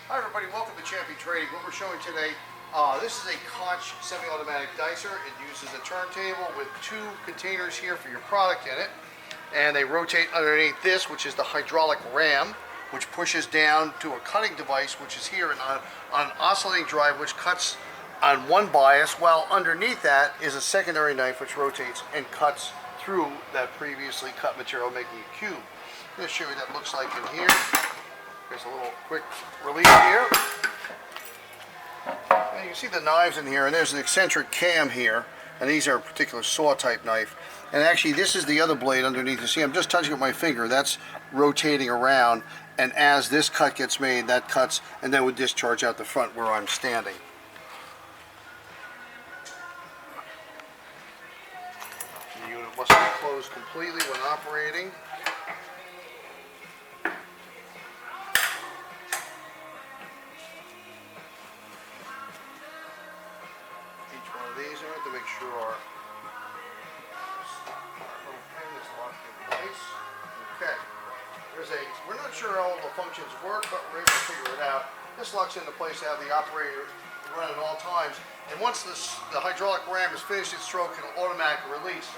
Hi everybody, welcome to Champion Trading. What we're showing today, this is a Koch semi-automatic dicer. It uses a turntable with two containers here for your product in it. And they rotate underneath this, which is the hydraulic ram, which pushes down to a cutting device, which is here on an oscillating drive, which cuts on one bias, while underneath that is a secondary knife, which rotates and cuts through that previously cut material, making a cube. I'm going to show you what that looks like in here. There's a little quick release here. And you can see the knives in here, and there's an eccentric cam here, and these are a particular saw type knife. And actually this is the other blade underneath. You see I'm just touching with my finger, that's rotating around, and as this cut gets made, that cuts and then would discharge out the front where I'm standing. The unit must be closed completely when operating. These are to make sure our little pin is locked in place. Okay. We're not sure how all the functions work, but we're able to figure it out. This locks into place to have the operator run at all times. And once the hydraulic ram is finished its stroke, it'll automatically release.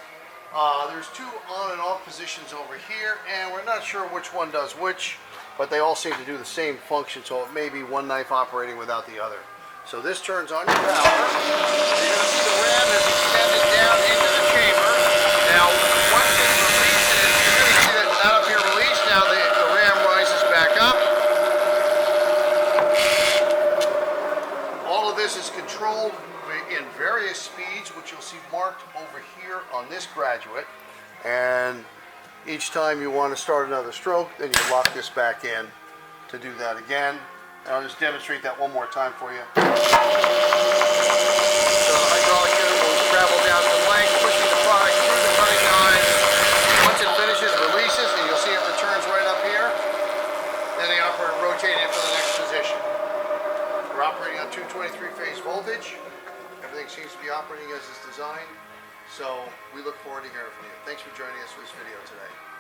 There's two on and off positions over here, and we're not sure which one does which, but they all seem to do the same function, so it may be one knife operating without the other. So this turns on your power. You're going to see the ram is extended down into the chamber. Now, once it releases, you're going to see that out of here released. Now the ram rises back up. All of this is controlled in various speeds, which you'll see marked over here on this graduate. And each time you want to start another stroke, then you lock this back in to do that again. And I'll just demonstrate that one more time for you. So the hydraulic unit will travel down the length, pushing the product through the cutting knives. Once it finishes, releases, and you'll see it returns right up here. Then the operator rotates it for the next position. We're operating on 223 phase voltage. Everything seems to be operating as it's designed. So we look forward to hearing from you. Thanks for joining us for this video today.